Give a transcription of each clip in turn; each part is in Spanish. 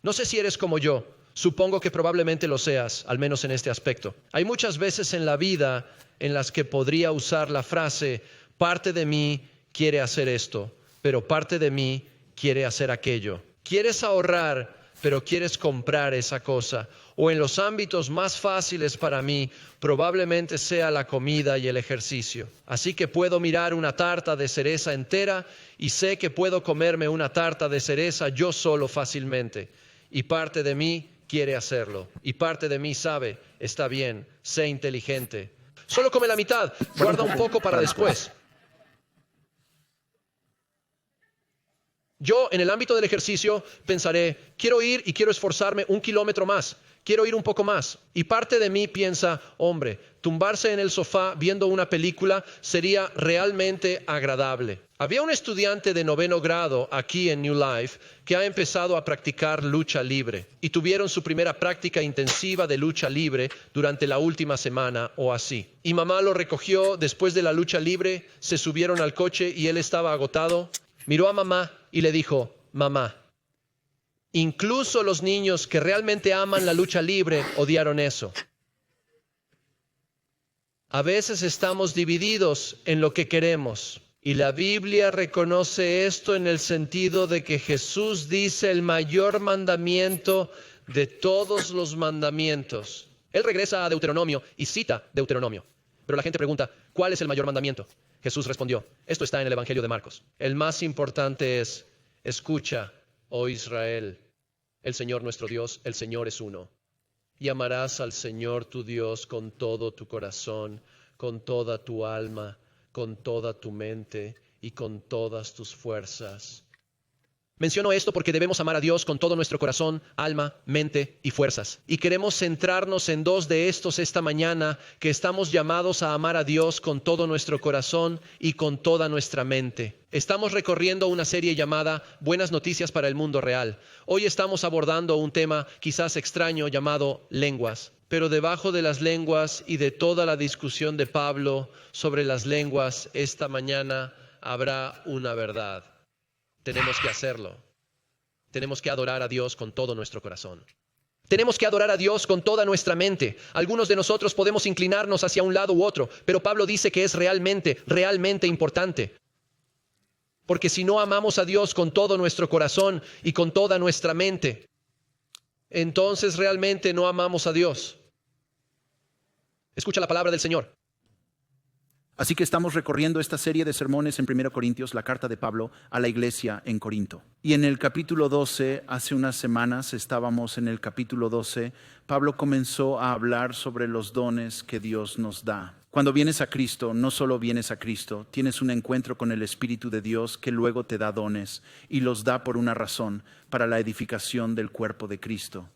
No sé si eres como yo. Supongo que probablemente lo seas, al menos en este aspecto. Hay muchas veces en la vida en las que podría usar la frase, parte de mí quiere hacer esto, pero parte de mí quiere hacer aquello. Quieres ahorrar, pero quieres comprar esa cosa. O en los ámbitos más fáciles para mí, probablemente sea la comida y el ejercicio. Así que puedo mirar una tarta de cereza entera y sé que puedo comerme una tarta de cereza yo solo fácilmente. Y parte de mí quiere hacerlo. Y parte de mí sabe, está bien, sé inteligente. Solo come la mitad, guarda un poco para después. Yo, en el ámbito del ejercicio, pensaré, quiero ir y quiero esforzarme 1 kilómetro más, quiero ir un poco más. Y parte de mí piensa, hombre, tumbarse en el sofá viendo una película sería realmente agradable. Había un estudiante de 9º grado aquí en New Life que ha empezado a practicar lucha libre y tuvieron su primera práctica intensiva de lucha libre durante la última semana o así. Y mamá lo recogió después de la lucha libre, se subieron al coche y él estaba agotado. Miró a mamá y le dijo, mamá, incluso los niños que realmente aman la lucha libre odiaron eso. A veces estamos divididos en lo que queremos. Y la Biblia reconoce esto en el sentido de que Jesús dice el mayor mandamiento de todos los mandamientos. Él regresa a Deuteronomio y cita Deuteronomio. Pero la gente pregunta, ¿cuál es el mayor mandamiento? Jesús respondió, esto está en el Evangelio de Marcos. El más importante es, escucha, oh Israel, el Señor nuestro Dios, el Señor es uno. Y amarás al Señor tu Dios con todo tu corazón, con toda tu alma, con toda tu mente y con todas tus fuerzas. Menciono esto porque debemos amar a Dios con todo nuestro corazón, alma, mente y fuerzas. Y queremos centrarnos en 2 de estos esta mañana, que estamos llamados a amar a Dios con todo nuestro corazón y con toda nuestra mente. Estamos recorriendo una serie llamada Buenas Noticias para el Mundo Real. Hoy estamos abordando un tema quizás extraño llamado lenguas. Pero debajo de las lenguas y de toda la discusión de Pablo sobre las lenguas, esta mañana habrá una verdad. Tenemos que hacerlo. Tenemos que adorar a Dios con todo nuestro corazón. Tenemos que adorar a Dios con toda nuestra mente. Algunos de nosotros podemos inclinarnos hacia un lado u otro, pero Pablo dice que es realmente importante. Porque si no amamos a Dios con todo nuestro corazón y con toda nuestra mente, entonces realmente no amamos a Dios. Escucha la palabra del Señor. Así que estamos recorriendo esta serie de sermones en 1 Corintios, la carta de Pablo a la iglesia en Corinto. Y en el capítulo 12, hace unas semanas estábamos en el capítulo 12, Pablo comenzó a hablar sobre los dones que Dios nos da. Cuando vienes a Cristo, no solo vienes a Cristo, tienes un encuentro con el Espíritu de Dios que luego te da dones y los da por una razón, para la edificación del cuerpo de Cristo.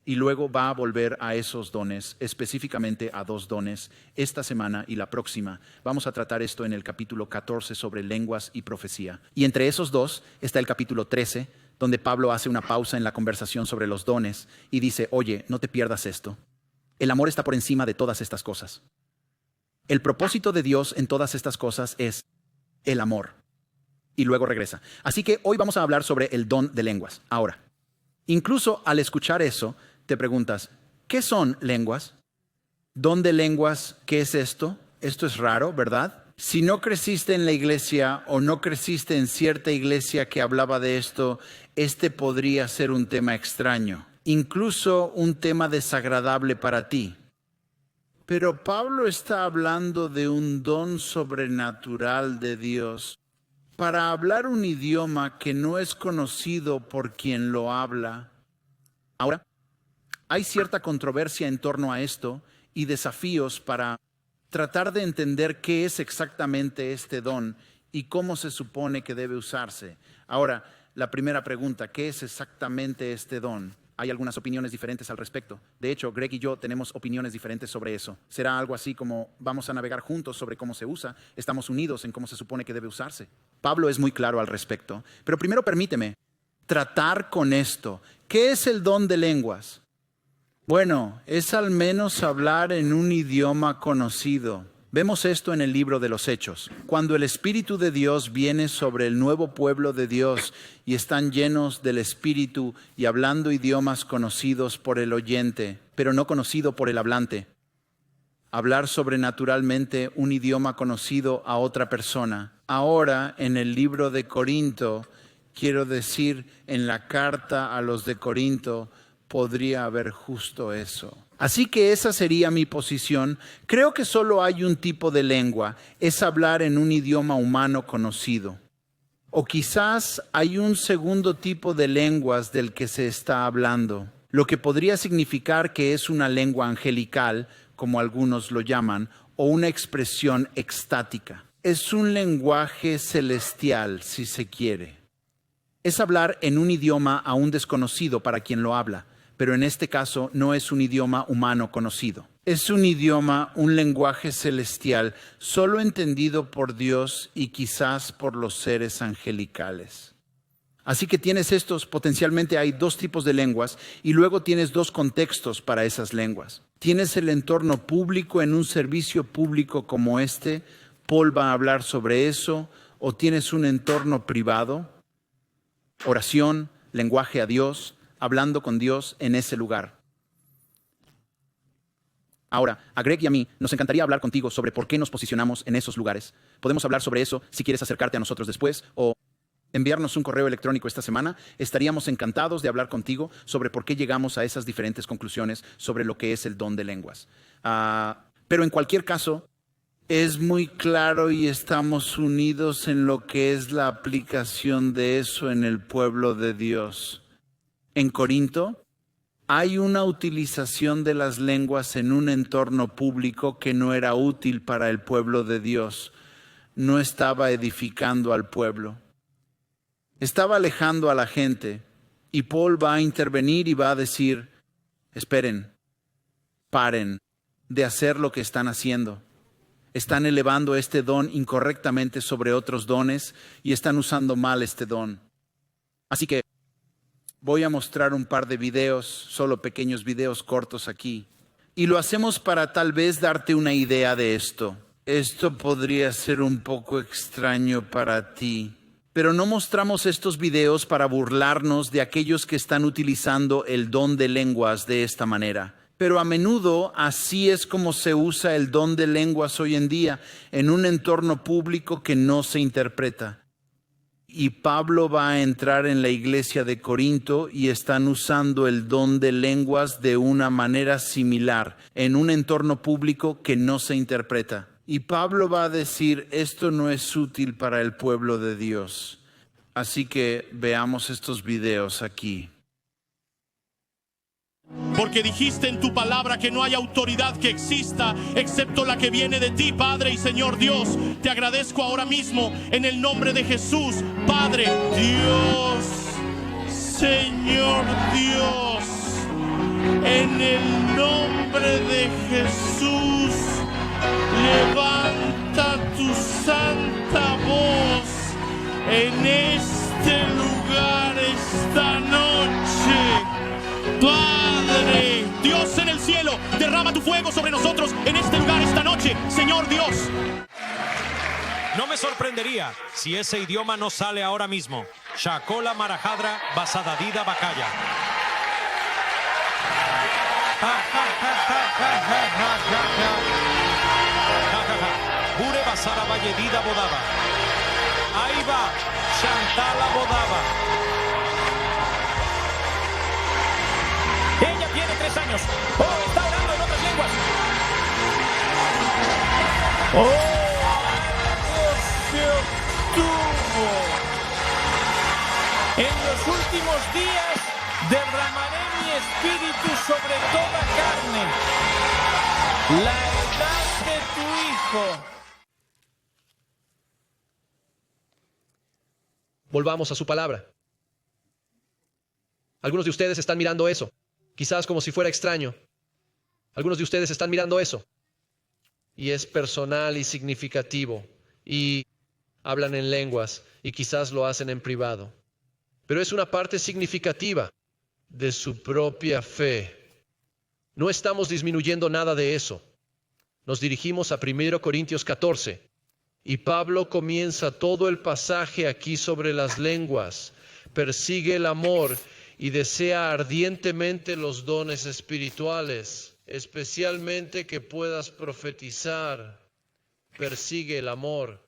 Y luego va a volver a esos dones, específicamente a 2 dones, esta semana y la próxima. Vamos a tratar esto en el capítulo 14 sobre lenguas y profecía. Y entre esos 2 está el capítulo 13, donde Pablo hace una pausa en la conversación sobre los dones y dice, oye, no te pierdas esto. El amor está por encima de todas estas cosas. El propósito de Dios en todas estas cosas es el amor. Y luego regresa. Así que hoy vamos a hablar sobre el don de lenguas. Ahora, incluso al escuchar eso, te preguntas, ¿qué son lenguas? ¿Don de lenguas? ¿Qué es esto? Esto es raro, ¿verdad? Si no creciste en la iglesia o no creciste en cierta iglesia que hablaba de esto, este podría ser un tema extraño, incluso un tema desagradable para ti. Pero Pablo está hablando de un don sobrenatural de Dios para hablar un idioma que no es conocido por quien lo habla. Ahora, hay cierta controversia en torno a esto y desafíos para tratar de entender qué es exactamente este don y cómo se supone que debe usarse. Ahora, la primera pregunta, ¿qué es exactamente este don? Hay algunas opiniones diferentes al respecto. De hecho, Greg y yo tenemos opiniones diferentes sobre eso. Será algo así como vamos a navegar juntos sobre cómo se usa. Estamos unidos en cómo se supone que debe usarse. Pablo es muy claro al respecto. Pero primero permíteme tratar con esto. ¿Qué es el don de lenguas? Bueno, es al menos hablar en un idioma conocido. Vemos esto en el libro de los Hechos. Cuando el Espíritu de Dios viene sobre el nuevo pueblo de Dios y están llenos del Espíritu y hablando idiomas conocidos por el oyente, pero no conocido por el hablante. Hablar sobrenaturalmente un idioma conocido a otra persona. Ahora, en el libro de Corinto, quiero decir, en la carta a los de Corinto, podría haber justo eso. Así que esa sería mi posición. Creo que solo hay un tipo de lengua, es hablar en un idioma humano conocido. O quizás hay un segundo tipo de lenguas del que se está hablando, lo que podría significar que es una lengua angelical, como algunos lo llaman, o una expresión extática. Es un lenguaje celestial, si se quiere. Es hablar en un idioma aún desconocido para quien lo habla, pero en este caso no es un idioma humano conocido. Es un idioma, un lenguaje celestial, solo entendido por Dios y quizás por los seres angelicales. Así que tienes potencialmente hay dos tipos de lenguas y luego tienes dos contextos para esas lenguas. Tienes el entorno público en un servicio público como este, Paul va a hablar sobre eso, o tienes un entorno privado, oración, lenguaje a Dios, hablando con Dios en ese lugar. Ahora, a Greg y a mí nos encantaría hablar contigo sobre por qué nos posicionamos en esos lugares. Podemos hablar sobre eso si quieres acercarte a nosotros después o enviarnos un correo electrónico esta semana. Estaríamos encantados de hablar contigo sobre por qué llegamos a esas diferentes conclusiones sobre lo que es el don de lenguas. Pero en cualquier caso, es muy claro y estamos unidos en lo que es la aplicación de eso en el pueblo de Dios. En Corinto hay una utilización de las lenguas en un entorno público que no era útil para el pueblo de Dios. No estaba edificando al pueblo. Estaba alejando a la gente. Y Paul va a intervenir y va a decir, esperen, paren de hacer lo que están haciendo. Están elevando este don incorrectamente sobre otros dones y están usando mal este don. Así que voy a mostrar un par de videos, solo pequeños videos cortos aquí. Y lo hacemos para tal vez darte una idea de esto. Esto podría ser un poco extraño para ti. Pero no mostramos estos videos para burlarnos de aquellos que están utilizando el don de lenguas de esta manera. Pero a menudo así es como se usa el don de lenguas hoy en día, en un entorno público que no se interpreta. Y Pablo va a entrar en la iglesia de Corinto y están usando el don de lenguas de una manera similar, en un entorno público que no se interpreta. Y Pablo va a decir, esto no es útil para el pueblo de Dios. Así que veamos estos videos aquí. Porque dijiste en tu palabra que no hay autoridad que exista excepto la que viene de ti, Padre y Señor Dios. Te agradezco ahora mismo en el nombre de Jesús, Padre, Dios, Señor Dios, en el nombre de Jesús, levanta tu santa voz en este lugar esta noche, Padre, Dios en el cielo, derrama tu fuego sobre nosotros en este lugar esta noche, Señor Dios. No me sorprendería si ese idioma no sale ahora mismo. Shakola Marajadra Basadadida Bacaya. Bure Basara Valledida Bodaba. Ahí va, Shantala Bodaba. Ella tiene 3 años. Oh, está orando en otras lenguas. Oh, Dios se obtuvo. En los últimos días derramaré mi espíritu sobre toda carne. La edad de tu hijo. Volvamos a su palabra. Algunos de ustedes están mirando eso, quizás como si fuera extraño. Algunos de ustedes están mirando eso. Y es personal y significativo. Y hablan en lenguas y quizás lo hacen en privado. Pero es una parte significativa de su propia fe. No estamos disminuyendo nada de eso. Nos dirigimos a 1 Corintios 14. Y Pablo comienza todo el pasaje aquí sobre las lenguas. Persigue el amor y desea ardientemente los dones espirituales, especialmente que puedas profetizar. Persigue el amor.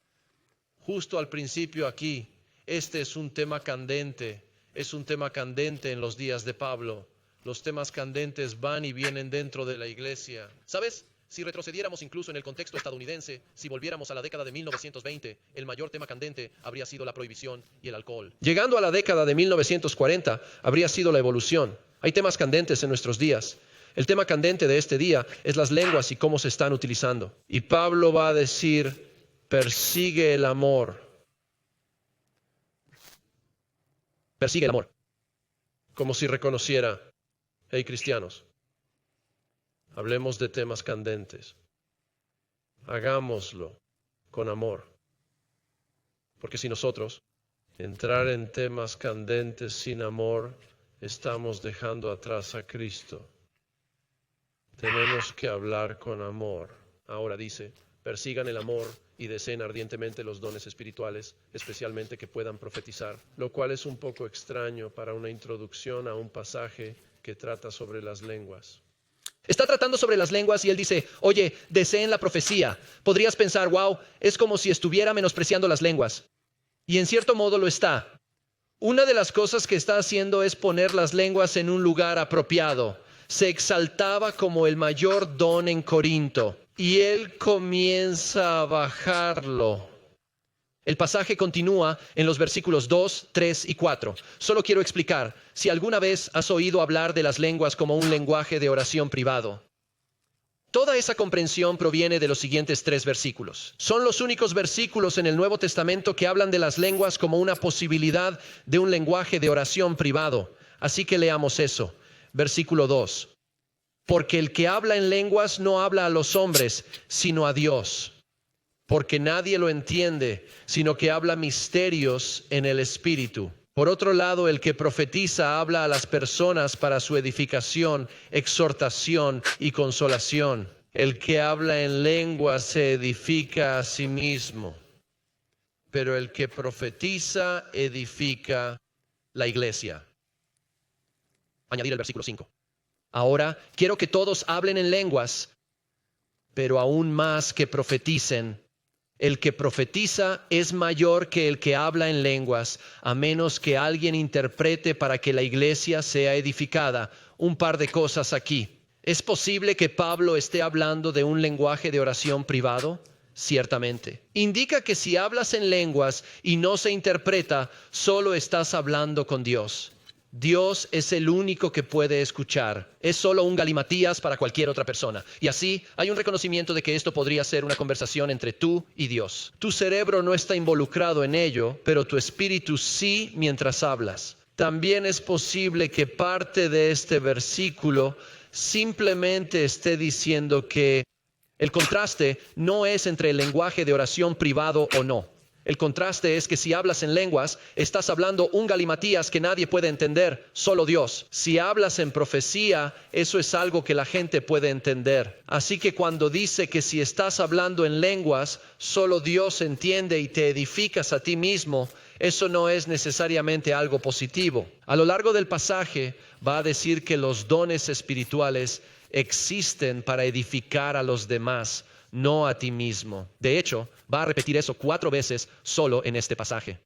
Justo al principio aquí, este es un tema candente. Es un tema candente en los días de Pablo. Los temas candentes van y vienen dentro de la iglesia. ¿Sabes? Si retrocediéramos incluso en el contexto estadounidense, si volviéramos a la década de 1920, el mayor tema candente habría sido la prohibición y el alcohol. Llegando a la década de 1940, habría sido la evolución. Hay temas candentes en nuestros días. El tema candente de este día es las lenguas y cómo se están utilizando. Y Pablo va a decir, persigue el amor. Persigue el amor. Como si reconociera, hey cristianos, hablemos de temas candentes. Hagámoslo con amor. Porque si nosotros entrar en temas candentes sin amor, estamos dejando atrás a Cristo. Tenemos que hablar con amor. Ahora dice, persigan el amor y deseen ardientemente los dones espirituales, especialmente que puedan profetizar, lo cual es un poco extraño para una introducción a un pasaje que trata sobre las lenguas. Está tratando sobre las lenguas y él dice, oye, deseen la profecía. Podrías pensar, wow, es como si estuviera menospreciando las lenguas. Y en cierto modo lo está. Una de las cosas que está haciendo es poner las lenguas en un lugar apropiado. Se exaltaba como el mayor don en Corinto y él comienza a bajarlo. El pasaje continúa en los versículos 2, 3 y 4. Solo quiero explicar, si alguna vez has oído hablar de las lenguas como un lenguaje de oración privado, toda esa comprensión proviene de los siguientes 3 versículos. Son los únicos versículos en el Nuevo Testamento que hablan de las lenguas como una posibilidad de un lenguaje de oración privado. Así que leamos eso. Versículo 2. Porque el que habla en lenguas no habla a los hombres, sino a Dios. Porque nadie lo entiende, sino que habla misterios en el Espíritu. Por otro lado, el que profetiza habla a las personas para su edificación, exhortación y consolación. El que habla en lenguas se edifica a sí mismo, pero el que profetiza edifica la iglesia. Añadir el versículo 5. Ahora quiero que todos hablen en lenguas, pero aún más que profeticen. El que profetiza es mayor que el que habla en lenguas, a menos que alguien interprete para que la iglesia sea edificada. Un par de cosas aquí. ¿Es posible que Pablo esté hablando de un lenguaje de oración privado? Ciertamente. Indica que si hablas en lenguas y no se interpreta, solo estás hablando con Dios. Dios es el único que puede escuchar. Es solo un galimatías para cualquier otra persona. Y así hay un reconocimiento de que esto podría ser una conversación entre tú y Dios. Tu cerebro no está involucrado en ello, pero tu espíritu sí mientras hablas. También es posible que parte de este versículo simplemente esté diciendo que el contraste no es entre el lenguaje de oración privado o no. El contraste es que si hablas en lenguas, estás hablando un galimatías que nadie puede entender, solo Dios. Si hablas en profecía, eso es algo que la gente puede entender. Así que cuando dice que si estás hablando en lenguas, solo Dios entiende y te edificas a ti mismo, eso no es necesariamente algo positivo. A lo largo del pasaje va a decir que los dones espirituales existen para edificar a los demás, no a ti mismo. De hecho, va a repetir eso 4 veces solo en este pasaje.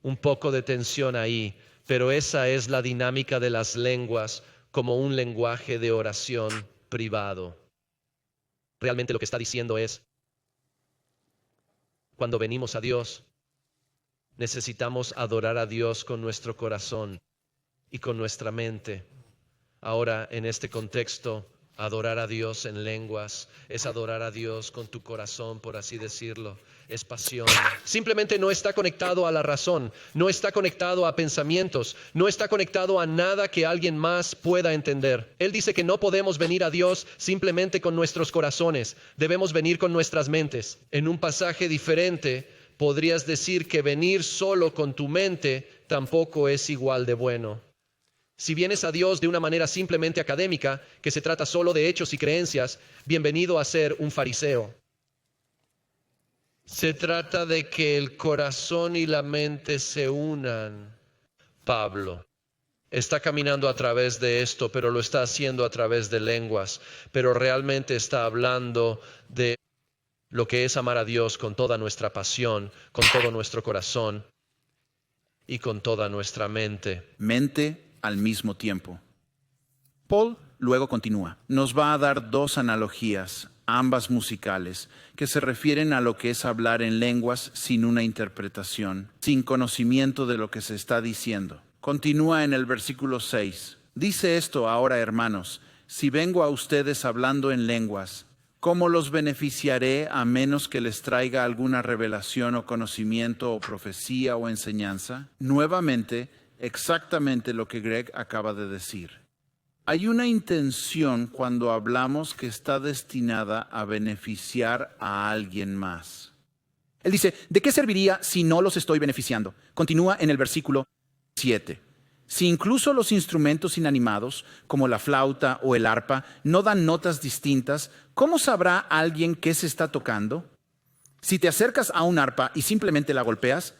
Un poco de tensión ahí, pero esa es la dinámica de las lenguas como un lenguaje de oración privado. Realmente lo que está diciendo es, cuando venimos a Dios, necesitamos adorar a Dios con nuestro corazón y con nuestra mente. Ahora, en este contexto, adorar a Dios en lenguas es adorar a Dios con tu corazón, por así decirlo. Es pasión. Simplemente no está conectado a la razón, no está conectado a pensamientos, no está conectado a nada que alguien más pueda entender. Él dice que no podemos venir a Dios simplemente con nuestros corazones, debemos venir con nuestras mentes. En un pasaje diferente, podrías decir que venir solo con tu mente tampoco es igual de bueno. Si vienes a Dios de una manera simplemente académica, que se trata solo de hechos y creencias, bienvenido a ser un fariseo. Se trata de que el corazón y la mente se unan. Pablo está caminando a través de esto, pero lo está haciendo a través de lenguas, pero realmente está hablando de lo que es amar a Dios con toda nuestra pasión, con todo nuestro corazón y con toda nuestra mente. Mente al mismo tiempo. Paul luego continúa. Nos va a dar dos analogías, ambas musicales, que se refieren a lo que es hablar en lenguas sin una interpretación, sin conocimiento de lo que se está diciendo. Continúa en el versículo 6. Dice esto ahora, hermanos, si vengo a ustedes hablando en lenguas, ¿cómo los beneficiaré a menos que les traiga alguna revelación o conocimiento o profecía o enseñanza? Nuevamente, exactamente lo que Greg acaba de decir. Hay una intención cuando hablamos que está destinada a beneficiar a alguien más. Él dice, ¿de qué serviría si no los estoy beneficiando? Continúa en el versículo 7. Si incluso los instrumentos inanimados, como la flauta o el arpa, no dan notas distintas, ¿cómo sabrá alguien qué se está tocando? Si te acercas a un arpa y simplemente la golpeas,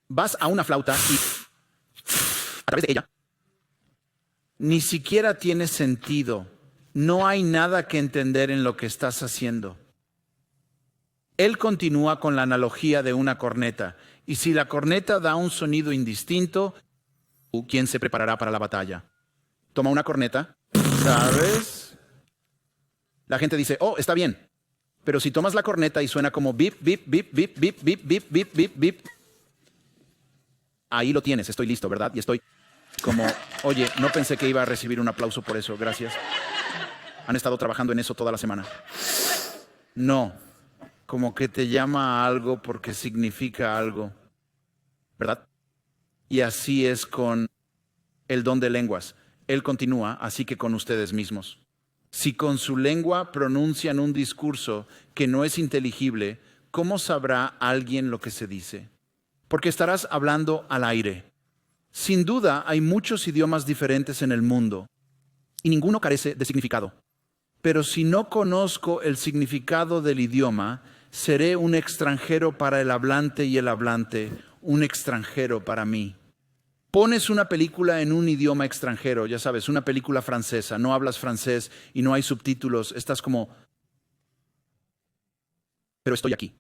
vas a una flauta y a través de ella ni siquiera tiene sentido. No hay nada que entender en lo que estás haciendo. Él continúa con la analogía de una corneta. Y si la corneta da un sonido indistinto, ¿quién se preparará para la batalla? Toma una corneta, ¿sabes? La gente dice, oh, está bien. Pero si tomas la corneta y suena como bip, bip, bip, bip, bip, bip, bip, bip, bip, bip, ahí lo tienes, estoy listo, ¿verdad? Y estoy como, oye, no pensé que iba a recibir un aplauso por eso, gracias. Han estado trabajando en eso toda la semana. No, como que te llama a algo porque significa algo, ¿verdad? Y así es con el don de lenguas. Él continúa, así que con ustedes mismos. Si con su lengua pronuncian un discurso que no es inteligible, ¿cómo sabrá alguien lo que se dice? Porque estarás hablando al aire. Sin duda, hay muchos idiomas diferentes en el mundo y ninguno carece de significado. Pero si no conozco el significado del idioma, seré un extranjero para el hablante y el hablante, un extranjero para mí. Pones una película en un idioma extranjero, ya sabes, una película francesa, no hablas francés y no hay subtítulos, estás como, pero estoy aquí.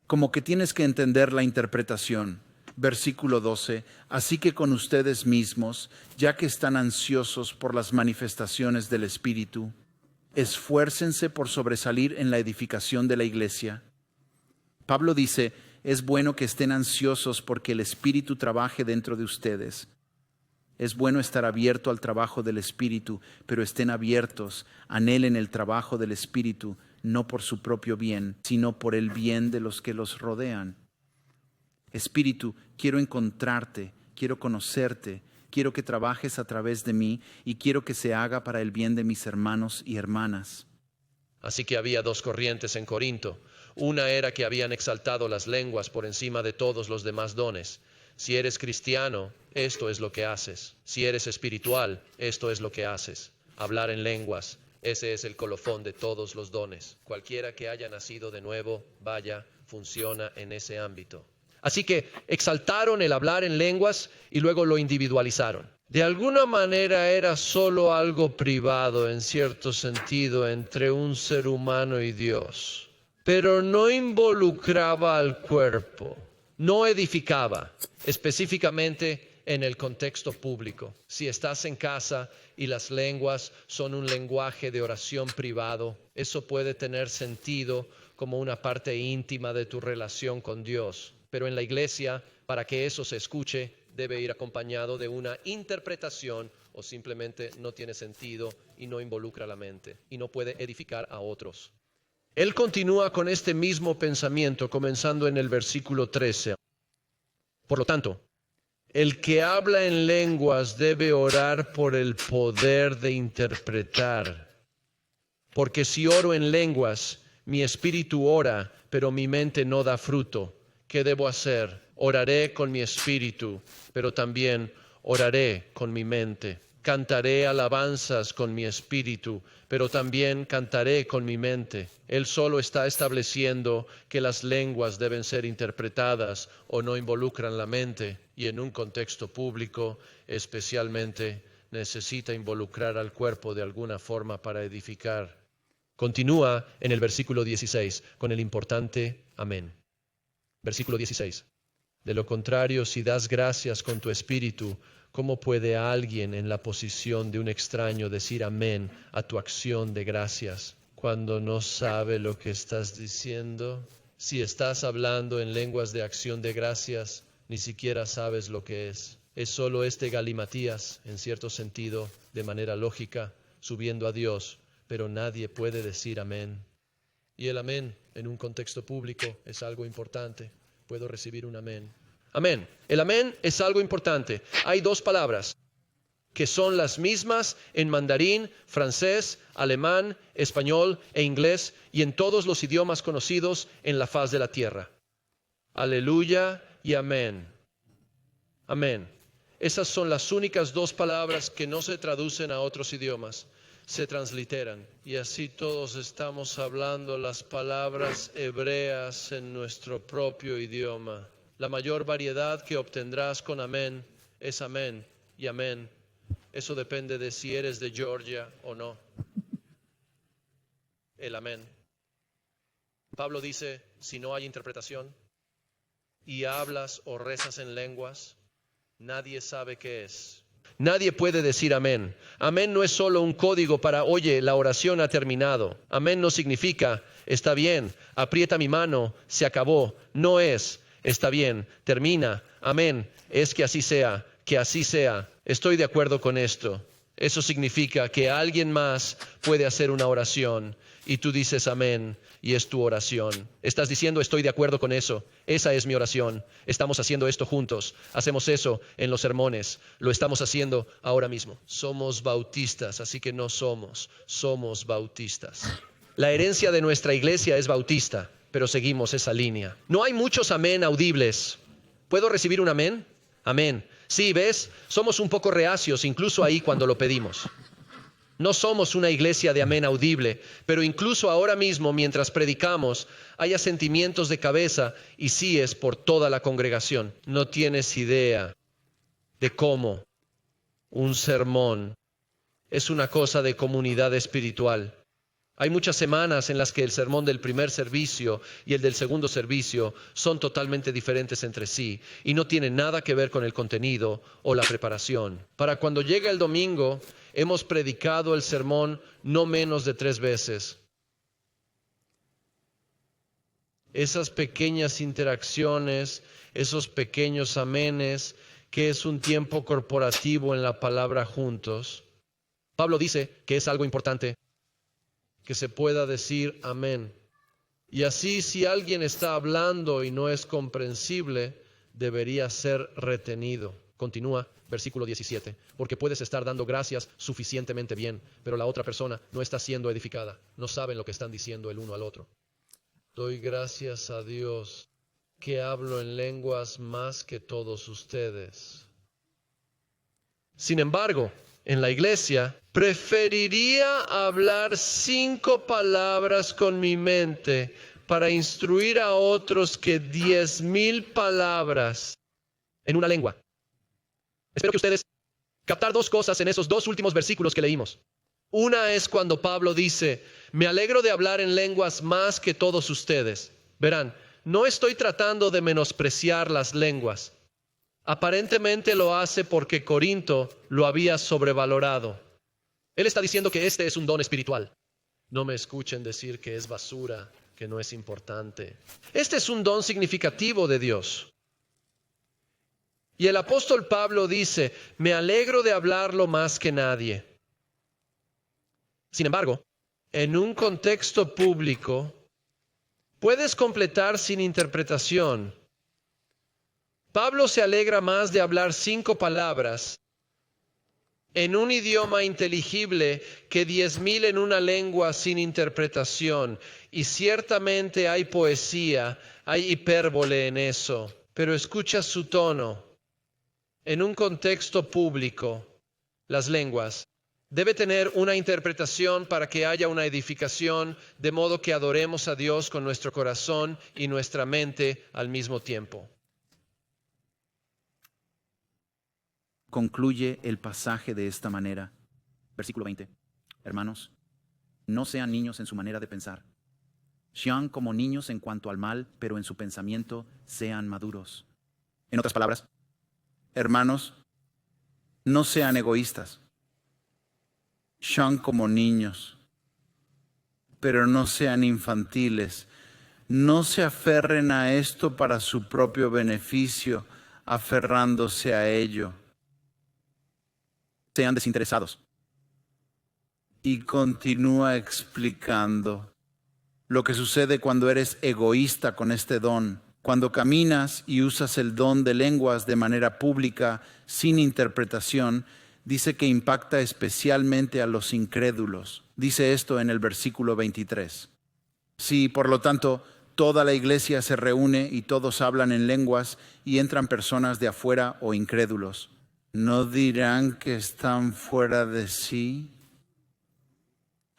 Como que tienes que entender la interpretación. Versículo 12, así que con ustedes mismos, ya que están ansiosos por las manifestaciones del Espíritu, esfuércense por sobresalir en la edificación de la iglesia. Pablo dice, es bueno que estén ansiosos porque el Espíritu trabaje dentro de ustedes. Es bueno estar abierto al trabajo del Espíritu, pero estén abiertos, anhelen el trabajo del Espíritu, no por su propio bien, sino por el bien de los que los rodean. Espíritu, quiero encontrarte, quiero conocerte, quiero que trabajes a través de mí y quiero que se haga para el bien de mis hermanos y hermanas. Así que había dos corrientes en Corinto. Una era que habían exaltado las lenguas por encima de todos los demás dones. Si eres cristiano, esto es lo que haces. Si eres espiritual, esto es lo que haces. Hablar en lenguas, ese es el colofón de todos los dones. Cualquiera que haya nacido de nuevo, vaya, funciona en ese ámbito. Así que exaltaron el hablar en lenguas y luego lo individualizaron. De alguna manera era solo algo privado en cierto sentido entre un ser humano y Dios, pero no involucraba al cuerpo, no edificaba, específicamente en el contexto público. Si estás en casa y las lenguas son un lenguaje de oración privado, eso puede tener sentido como una parte íntima de tu relación con Dios. Pero en la iglesia, para que eso se escuche, debe ir acompañado de una interpretación o simplemente no tiene sentido y no involucra la mente y no puede edificar a otros. Él continúa con este mismo pensamiento comenzando en el versículo 13. Por lo tanto, el que habla en lenguas debe orar por el poder de interpretar. Porque si oro en lenguas, mi espíritu ora, pero mi mente no da fruto. ¿Qué debo hacer? Oraré con mi espíritu, pero también oraré con mi mente, cantaré alabanzas con mi espíritu, pero también cantaré con mi mente. Él solo está estableciendo que las lenguas deben ser interpretadas o no involucran la mente, y en un contexto público especialmente necesita involucrar al cuerpo de alguna forma para edificar. Continúa en el versículo 16 con el importante amén. Versículo 16. De lo contrario, si das gracias con tu espíritu, ¿cómo puede alguien en la posición de un extraño decir amén a tu acción de gracias cuando no sabe lo que estás diciendo? Si estás hablando en lenguas de acción de gracias, ni siquiera sabes lo que es. Es solo este galimatías, en cierto sentido, de manera lógica, subiendo a Dios, pero nadie puede decir amén. Y el amén en un contexto público es algo importante. Puedo recibir un amén. Amén. El amén es algo importante. Hay dos palabras que son las mismas en mandarín, francés, alemán, español e inglés y en todos los idiomas conocidos en la faz de la tierra. Aleluya y amén. Amén. Esas son las únicas dos palabras que no se traducen a otros idiomas. Se transliteran y así todos estamos hablando las palabras hebreas en nuestro propio idioma. La mayor variedad que obtendrás con amén es amén y amén. Eso depende de si eres de Georgia o no. El amén. Pablo dice, si no hay interpretación y hablas o rezas en lenguas, nadie sabe qué es. Nadie puede decir amén. Amén no es solo un código para, oye, la oración ha terminado. Amén no significa, está bien, aprieta mi mano, se acabó. No es, está bien, termina. Amén, es que así sea, que así sea. Estoy de acuerdo con esto. Eso significa que alguien más puede hacer una oración y tú dices amén y es tu oración. Estás diciendo estoy de acuerdo con eso. Esa es mi oración. Estamos haciendo esto juntos. Hacemos eso en los sermones. Lo estamos haciendo ahora mismo. Somos bautistas, así que no somos bautistas. La herencia de nuestra iglesia es bautista, pero seguimos esa línea. No hay muchos amén audibles. ¿Puedo recibir un amén? Amén. Sí, ¿ves? Somos un poco reacios, incluso ahí cuando lo pedimos. No somos una iglesia de amén audible, pero incluso ahora mismo, mientras predicamos, hay asentimientos de cabeza y síes por toda la congregación. No tienes idea de cómo un sermón es una cosa de comunidad espiritual. Hay muchas semanas en las que el sermón del primer servicio y el del segundo servicio son totalmente diferentes entre sí y no tienen nada que ver con el contenido o la preparación. Para cuando llega el domingo, hemos predicado el sermón no menos de 3 veces. Esas pequeñas interacciones, esos pequeños amenes, que es un tiempo corporativo en la palabra juntos. Pablo dice que es algo importante que se pueda decir amén. Y así, si alguien está hablando y no es comprensible, debería ser retenido. Continúa, versículo 17. Porque puedes estar dando gracias suficientemente bien, pero la otra persona no está siendo edificada. No saben lo que están diciendo el uno al otro. Doy gracias a Dios que hablo en lenguas más que todos ustedes. Sin embargo, en la iglesia, preferiría hablar 5 palabras con mi mente para instruir a otros que 10,000 palabras en una lengua. Espero que ustedes captar 2 cosas en esos 2 últimos versículos que leímos. Una es cuando Pablo dice, me alegro de hablar en lenguas más que todos ustedes. Verán, no estoy tratando de menospreciar las lenguas. Aparentemente lo hace porque Corinto lo había sobrevalorado. Él está diciendo que este es un don espiritual. No me escuchen decir que es basura, que no es importante. Este es un don significativo de Dios. Y el apóstol Pablo dice, me alegro de hablarlo más que nadie. Sin embargo, en un contexto público, puedes completar sin interpretación. Pablo se alegra más de hablar 5 palabras en un idioma inteligible que 10,000 en una lengua sin interpretación. Y ciertamente hay poesía, hay hipérbole en eso, pero escucha su tono. en un contexto público, las lenguas, debe tener una interpretación para que haya una edificación, de modo que adoremos a Dios con nuestro corazón y nuestra mente al mismo tiempo. Concluye el pasaje de esta manera. Versículo 20. Hermanos, no sean niños en su manera de pensar. Sean como niños en cuanto al mal, pero en su pensamiento sean maduros. En otras palabras, hermanos, no sean egoístas. Sean como niños, pero no sean infantiles. No se aferren a esto para su propio beneficio, aferrándose a ello. Sean desinteresados. Y continúa explicando lo que sucede cuando eres egoísta con este don. Cuando caminas y usas el don de lenguas de manera pública, sin interpretación, dice que impacta especialmente a los incrédulos. Dice esto en el versículo 23. Si, por lo tanto, toda la iglesia se reúne y todos hablan en lenguas y entran personas de afuera o incrédulos, ¿no dirán que están fuera de sí?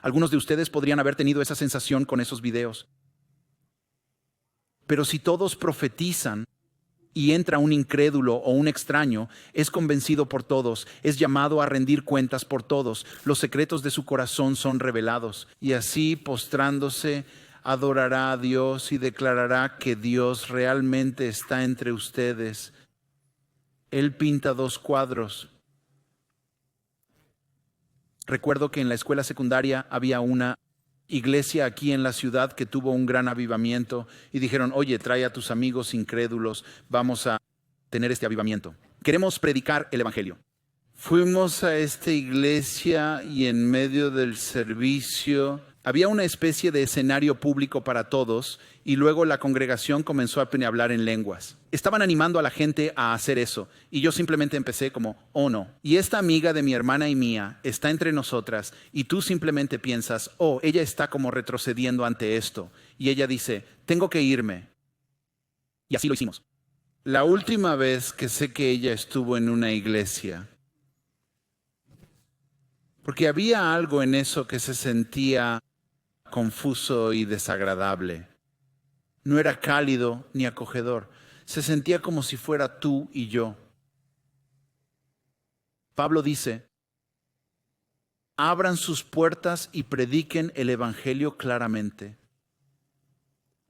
Algunos de ustedes podrían haber tenido esa sensación con esos videos. Pero si todos profetizan y entra un incrédulo o un extraño, es convencido por todos, es llamado a rendir cuentas por todos, los secretos de su corazón son revelados, y así, postrándose, adorará a Dios y declarará que Dios realmente está entre ustedes. Él pinta dos cuadros. Recuerdo que en la escuela secundaria había una iglesia aquí en la ciudad que tuvo un gran avivamiento y dijeron, oye, trae a tus amigos incrédulos, vamos a tener este avivamiento. Queremos predicar el evangelio. Fuimos a esta iglesia y en medio del servicio había una especie de escenario público para todos y luego la congregación comenzó a hablar en lenguas. Estaban animando a la gente a hacer eso y yo simplemente empecé como, oh no. Y esta amiga de mi hermana y mía está entre nosotras y tú simplemente piensas, oh, ella está como retrocediendo ante esto. Y ella dice, tengo que irme. Y así lo hicimos. La última vez que sé que ella estuvo en una iglesia, porque había algo en eso que se sentía confuso y desagradable. No era cálido ni acogedor. Se sentía como si fuera tú y yo. Pablo dice, abran sus puertas y prediquen el evangelio claramente.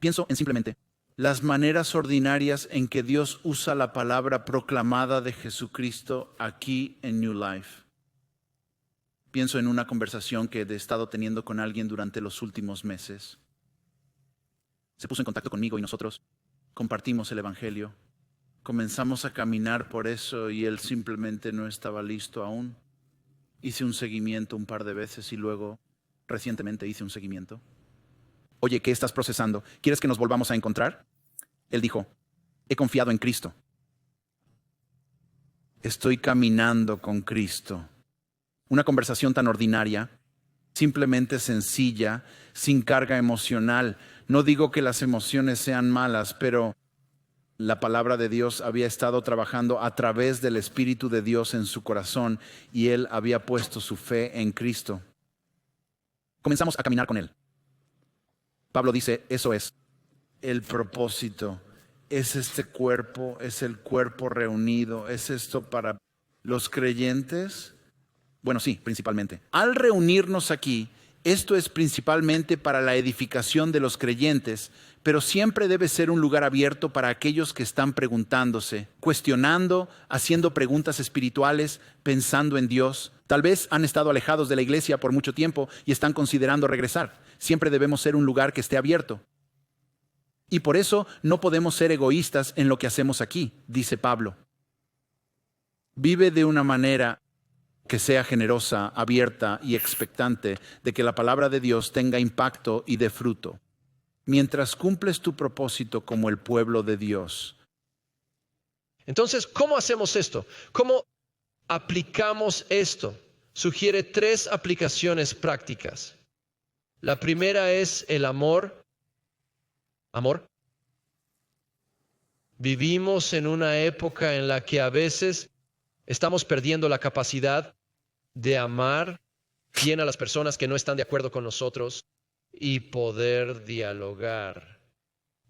Pienso en simplemente las maneras ordinarias en que Dios usa la palabra proclamada de Jesucristo aquí en New Life. Pienso en una conversación que he estado teniendo con alguien durante los últimos meses. Se puso en contacto conmigo y nosotros compartimos el evangelio. Comenzamos a caminar por eso y él simplemente no estaba listo aún. Hice un seguimiento un par de veces y luego recientemente hice un seguimiento. Oye, ¿qué estás procesando? ¿Quieres que nos volvamos a encontrar? Él dijo, he confiado en Cristo. Estoy caminando con Cristo. Una conversación tan ordinaria, simplemente sencilla, sin carga emocional. No digo que las emociones sean malas, pero la palabra de Dios había estado trabajando a través del Espíritu de Dios en su corazón y él había puesto su fe en Cristo. Comenzamos a caminar con él. Pablo dice, eso es el propósito. Es este cuerpo, es el cuerpo reunido, es esto para los creyentes. Bueno, sí, principalmente. Al reunirnos aquí, esto es principalmente para la edificación de los creyentes, pero siempre debe ser un lugar abierto para aquellos que están preguntándose, cuestionando, haciendo preguntas espirituales, pensando en Dios. Tal vez han estado alejados de la iglesia por mucho tiempo y están considerando regresar. Siempre debemos ser un lugar que esté abierto. Y por eso no podemos ser egoístas en lo que hacemos aquí, dice Pablo. Vive de una manera que sea generosa, abierta y expectante de que la palabra de Dios tenga impacto y dé fruto, mientras cumples tu propósito como el pueblo de Dios. Entonces, ¿cómo hacemos esto? ¿Cómo aplicamos esto? Sugiere 3 aplicaciones prácticas. La primera es el amor. Amor. Vivimos en una época en la que a veces Estamos perdiendo la capacidad de amar bien a las personas que no están de acuerdo con nosotros y poder dialogar.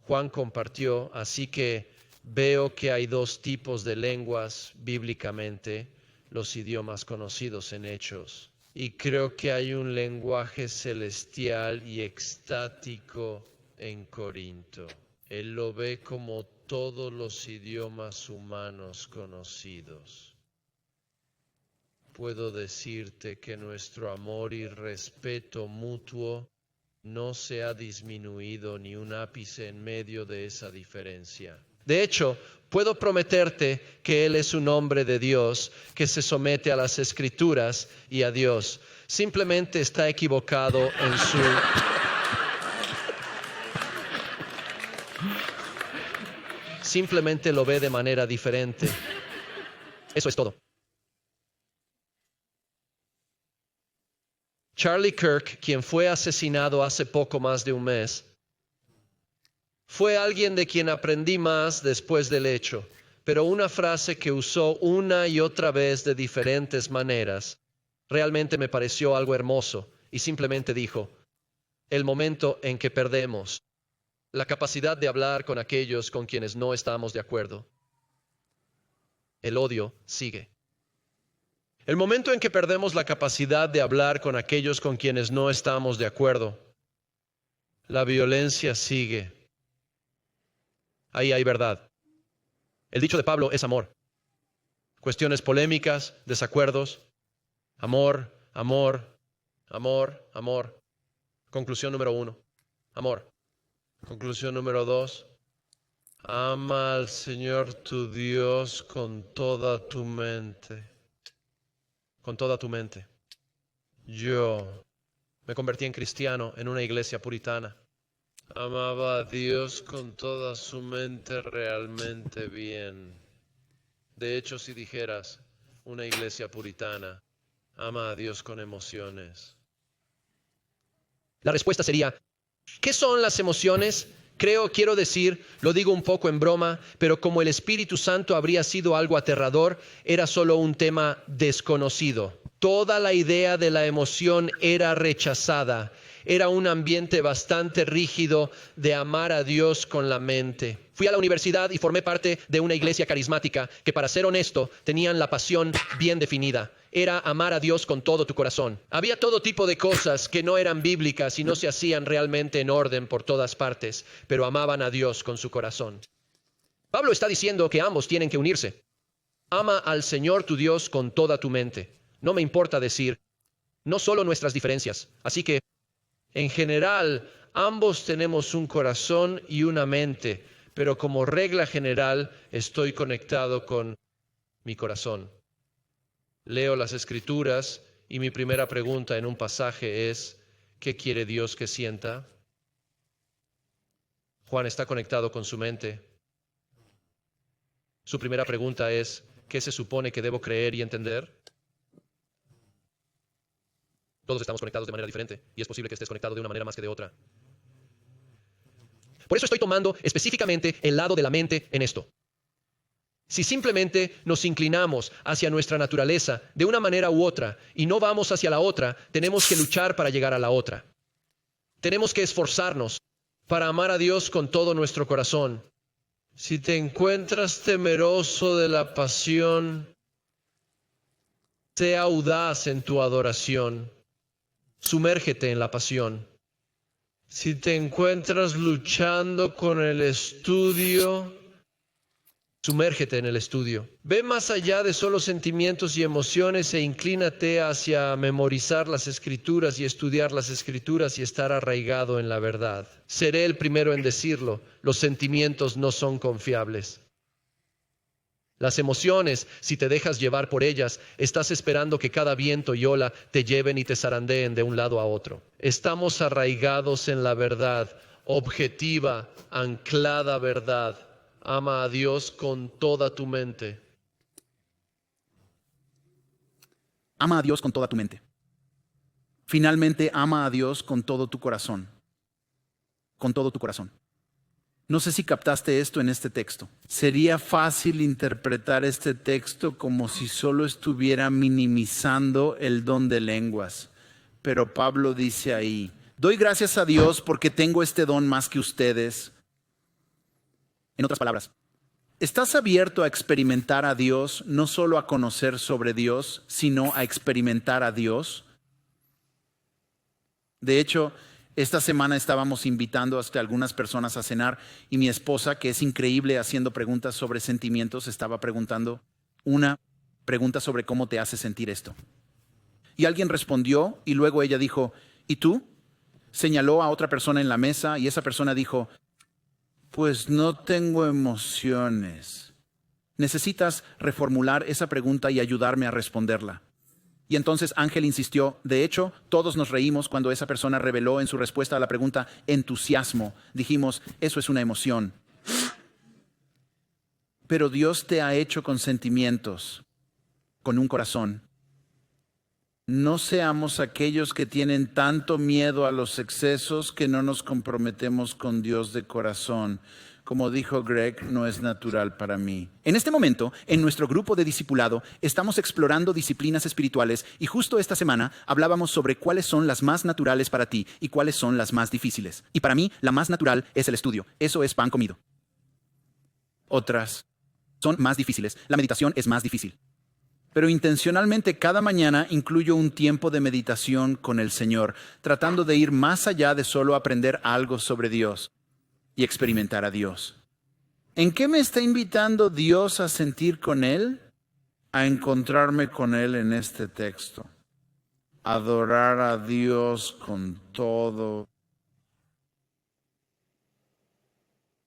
Juan compartió, así que veo que hay dos tipos de lenguas bíblicamente, los idiomas conocidos en Hechos. Y creo que hay un lenguaje celestial y extático en Corinto. Él lo ve como todos los idiomas humanos conocidos. Puedo decirte que nuestro amor y respeto mutuo no se ha disminuido ni un ápice en medio de esa diferencia. De hecho, puedo prometerte que Él es un hombre de Dios que se somete a las Escrituras y a Dios. Simplemente está equivocado en su... Simplemente lo ve de manera diferente. Eso es todo. Charlie Kirk, quien fue asesinado hace poco más de un mes, fue alguien de quien aprendí más después del hecho, pero una frase que usó una y otra vez de diferentes maneras realmente me pareció algo hermoso y simplemente dijo: el momento en que perdemos la capacidad de hablar con aquellos con quienes no estamos de acuerdo, el odio sigue. El momento en que perdemos la capacidad de hablar con aquellos con quienes no estamos de acuerdo, la violencia sigue. Ahí hay verdad. El dicho de Pablo es amor. Cuestiones polémicas, desacuerdos, amor, amor, amor, amor. Conclusión número 1, amor. Conclusión número 2, ama al Señor tu Dios con toda tu mente. Con toda tu mente. Yo me convertí en cristiano en una iglesia puritana. Amaba a Dios con toda su mente realmente bien. De hecho, si dijeras una iglesia puritana, ama a Dios con emociones. La respuesta sería: ¿qué son las emociones? Quiero decir, lo digo un poco en broma, pero como el Espíritu Santo habría sido algo aterrador, era solo un tema desconocido. Toda la idea de la emoción era rechazada. Era un ambiente bastante rígido de amar a Dios con la mente. Fui a la universidad y formé parte de una iglesia carismática que, para ser honesto, tenían la pasión bien definida. Era amar a Dios con todo tu corazón. Había todo tipo de cosas que no eran bíblicas y no se hacían realmente en orden por todas partes, pero amaban a Dios con su corazón. Pablo está diciendo que ambos tienen que unirse. Ama al Señor tu Dios con toda tu mente. No me importa decir, no solo nuestras diferencias. Así que, en general, ambos tenemos un corazón y una mente, pero como regla general estoy conectado con mi corazón. Leo las Escrituras y mi primera pregunta en un pasaje es: ¿qué quiere Dios que sienta? Juan está conectado con su mente. Su primera pregunta es: ¿qué se supone que debo creer y entender? Todos estamos conectados de manera diferente y es posible que estés conectado de una manera más que de otra. Por eso estoy tomando específicamente el lado de la mente en esto. Si simplemente nos inclinamos hacia nuestra naturaleza de una manera u otra y no vamos hacia la otra, tenemos que luchar para llegar a la otra. Tenemos que esforzarnos para amar a Dios con todo nuestro corazón. Si te encuentras temeroso de la pasión, sea audaz en tu adoración. Sumérgete en la pasión. Si te encuentras luchando con el estudio, sumérgete en el estudio. Ve más allá de solo sentimientos y emociones e inclínate hacia memorizar las Escrituras y estudiar las Escrituras y estar arraigado en la verdad. Seré el primero en decirlo, los sentimientos no son confiables. Las emociones, si te dejas llevar por ellas, estás esperando que cada viento y ola te lleven y te zarandeen de un lado a otro. Estamos arraigados en la verdad, objetiva, anclada verdad. Ama a Dios con toda tu mente. Ama a Dios con toda tu mente. Finalmente, ama a Dios con todo tu corazón. Con todo tu corazón. No sé si captaste esto en este texto. Sería fácil interpretar este texto como si solo estuviera minimizando el don de lenguas. Pero Pablo dice ahí, doy gracias a Dios porque tengo este don más que ustedes. En otras palabras, ¿estás abierto a experimentar a Dios, no solo a conocer sobre Dios, sino a experimentar a Dios? De hecho, esta semana estábamos invitando hasta algunas personas a cenar y mi esposa, que es increíble haciendo preguntas sobre sentimientos, estaba preguntando una pregunta sobre cómo te hace sentir esto. Y alguien respondió y luego ella dijo, ¿y tú? Señaló a otra persona en la mesa y esa persona dijo, pues no tengo emociones. Necesitas reformular esa pregunta y ayudarme a responderla. Y entonces Ángel insistió, de hecho, todos nos reímos cuando esa persona reveló en su respuesta a la pregunta entusiasmo. Dijimos, eso es una emoción. Pero Dios te ha hecho con sentimientos, con un corazón. No seamos aquellos que tienen tanto miedo a los excesos que no nos comprometemos con Dios de corazón. Como dijo Greg, no es natural para mí. En este momento, en nuestro grupo de discipulado, estamos explorando disciplinas espirituales y justo esta semana hablábamos sobre cuáles son las más naturales para ti y cuáles son las más difíciles. Y para mí, la más natural es el estudio. Eso es pan comido. Otras son más difíciles. La meditación es más difícil. Pero intencionalmente cada mañana incluyo un tiempo de meditación con el Señor, tratando de ir más allá de solo aprender algo sobre Dios y experimentar a Dios. ¿En qué me está invitando Dios a sentir con Él? A encontrarme con Él en este texto. Adorar a Dios con todo.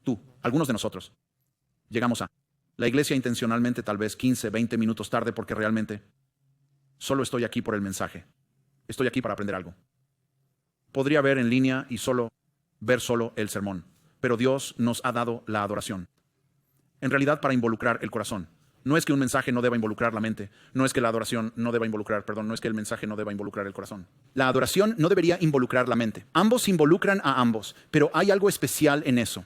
Tú, algunos de nosotros, llegamos a la iglesia intencionalmente tal vez 15, 20 minutos tarde porque realmente solo estoy aquí por el mensaje. Estoy aquí para aprender algo. Podría ver en línea y ver solo el sermón. Pero Dios nos ha dado la adoración. En realidad para involucrar el corazón. No es que un mensaje no deba involucrar la mente. No es que la adoración no deba involucrar, no es que el mensaje no deba involucrar el corazón. La adoración no debería involucrar la mente. Ambos involucran a ambos, pero hay algo especial en eso.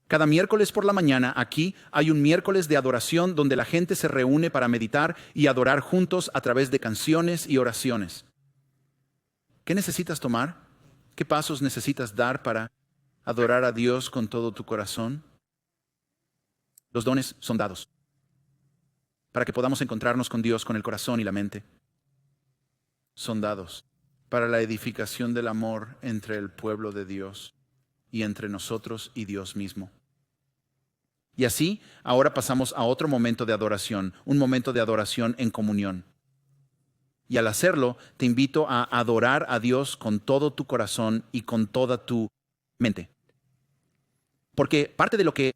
Cada miércoles por la mañana aquí hay un miércoles de adoración donde la gente se reúne para meditar y adorar juntos a través de canciones y oraciones. ¿Qué necesitas tomar? ¿Qué pasos necesitas dar para adorar a Dios con todo tu corazón? Los dones son dados para que podamos encontrarnos con Dios con el corazón y la mente. Son dados para la edificación del amor entre el pueblo de Dios y entre nosotros y Dios mismo. Y así, ahora pasamos a otro momento de adoración, un momento de adoración en comunión. Y al hacerlo, te invito a adorar a Dios con todo tu corazón y con toda tu mente. Porque parte de lo que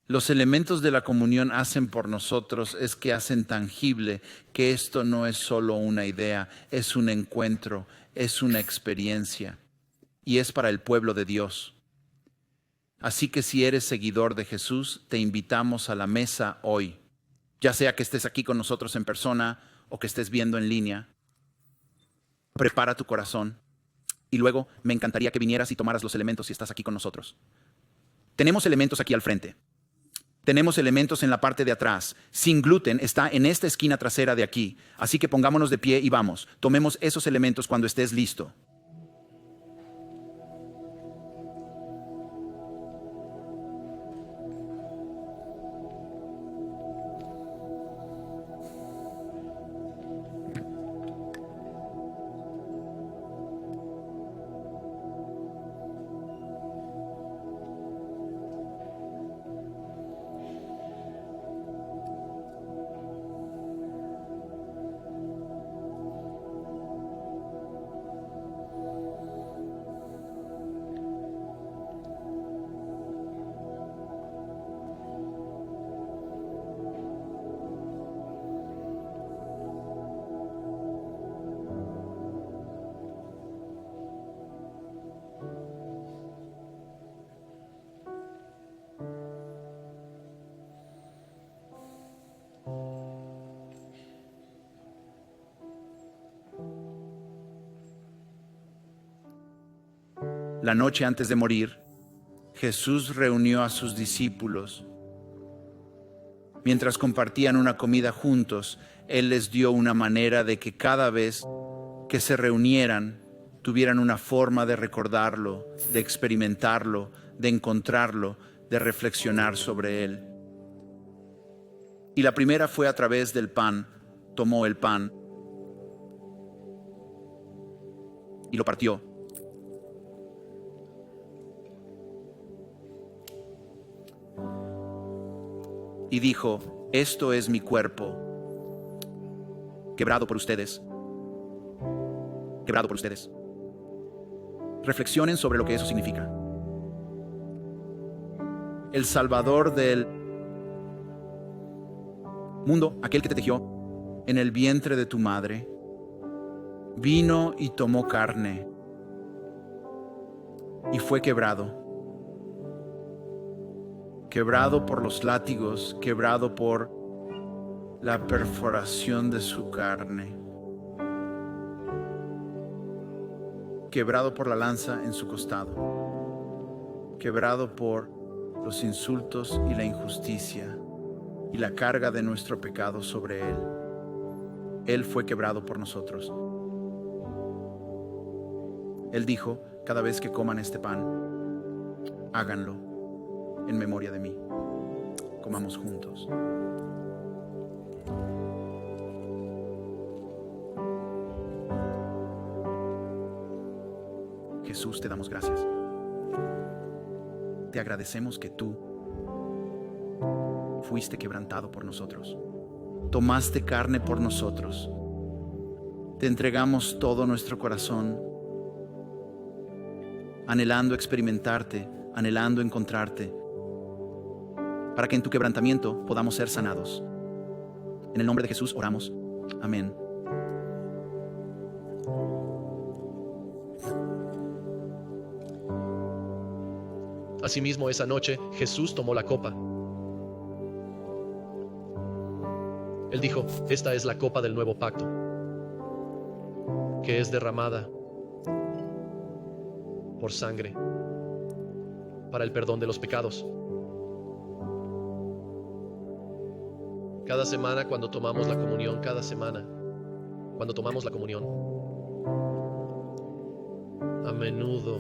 los elementos de la comunión hacen por nosotros es que hacen tangible que esto no es solo una idea, es un encuentro, es una experiencia y es para el pueblo de Dios. Así que si eres seguidor de Jesús, te invitamos a la mesa hoy, ya sea que estés aquí con nosotros en persona o que estés viendo en línea. Prepara tu corazón y luego me encantaría que vinieras y tomaras los elementos si estás aquí con nosotros. Tenemos elementos aquí al frente. Tenemos elementos en la parte de atrás. Sin gluten está en esta esquina trasera de aquí. Así que pongámonos de pie y vamos. Tomemos esos elementos cuando estés listo. La noche antes de morir, Jesús reunió a sus discípulos. Mientras compartían una comida juntos, Él les dio una manera de que cada vez que se reunieran, tuvieran una forma de recordarlo, de experimentarlo, de encontrarlo, de reflexionar sobre Él. Y la primera fue a través del pan. Tomó el pan y lo partió. Y dijo: esto es mi cuerpo, quebrado por ustedes. Quebrado por ustedes. Reflexionen sobre lo que eso significa. El Salvador del mundo, aquel que te tejió en el vientre de tu madre, vino y tomó carne y fue quebrado. Quebrado por los látigos, quebrado por la perforación de su carne, quebrado por la lanza en su costado, quebrado por los insultos y la injusticia y la carga de nuestro pecado sobre Él. Él fue quebrado por nosotros. Él dijo: cada vez que coman este pan, háganlo en memoria de mí. Comamos juntos. Jesús, te damos gracias. Te agradecemos que tú fuiste quebrantado por nosotros. Tomaste carne por nosotros. Te entregamos todo nuestro corazón, anhelando experimentarte, anhelando encontrarte, para que en tu quebrantamiento podamos ser sanados. En el nombre de Jesús oramos. Amén. Asimismo, esa noche Jesús tomó la copa. Él dijo: esta es la copa del nuevo pacto, que es derramada por sangre para el perdón de los pecados. Cada semana cuando tomamos la comunión, a menudo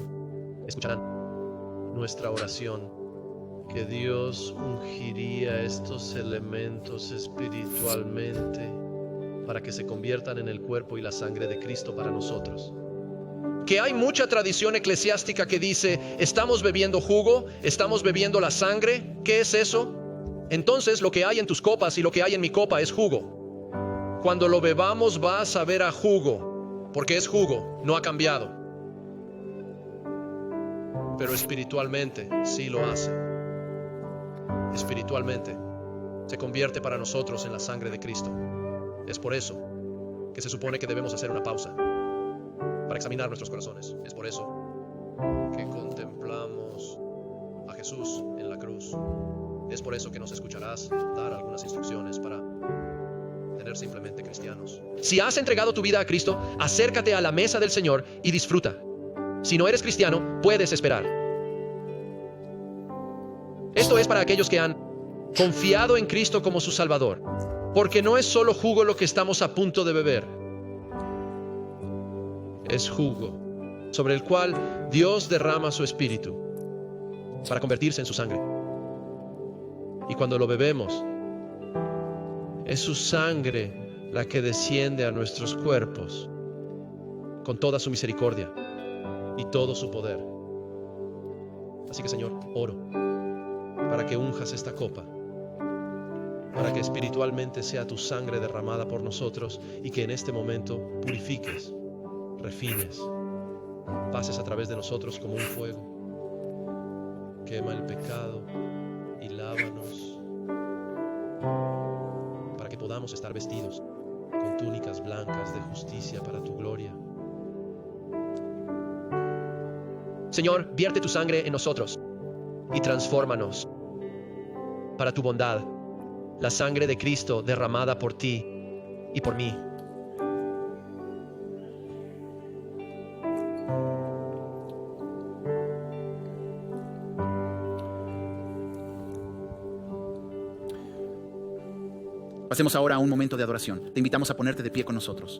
escucharán nuestra oración, que Dios ungiría estos elementos espiritualmente para que se conviertan en el cuerpo y la sangre de Cristo para nosotros. Que hay mucha tradición eclesiástica que dice: estamos bebiendo jugo, estamos bebiendo la sangre. ¿Qué es eso? Entonces lo que hay en tus copas y lo que hay en mi copa es jugo. Cuando lo bebamos va a saber a jugo, porque es jugo, no ha cambiado. Pero espiritualmente sí lo hace. Espiritualmente se convierte para nosotros en la sangre de Cristo. Es por eso que se supone que debemos hacer una pausa para examinar nuestros corazones. Es por eso que contemplamos a Jesús en la cruz. Es por eso que nos escucharás dar algunas instrucciones para tener simplemente cristianos. Si has entregado tu vida a Cristo, acércate a la mesa del Señor y disfruta. Si no eres cristiano, puedes esperar. Esto es para aquellos que han confiado en Cristo como su Salvador, porque no es solo jugo lo que estamos a punto de beber. Es jugo sobre el cual Dios derrama su espíritu para convertirse en su sangre. Y cuando lo bebemos, es su sangre la que desciende a nuestros cuerpos con toda su misericordia y todo su poder. Así que, Señor, oro para que unjas esta copa, para que espiritualmente sea tu sangre derramada por nosotros y que en este momento purifiques, refines, pases a través de nosotros como un fuego. Quema el pecado y lávanos para que podamos estar vestidos con túnicas blancas de justicia para tu gloria. Señor, vierte tu sangre en nosotros y transfórmanos para tu bondad, la sangre de Cristo derramada por ti y por mí. Pasemos ahora a un momento de adoración. Te invitamos a ponerte de pie con nosotros.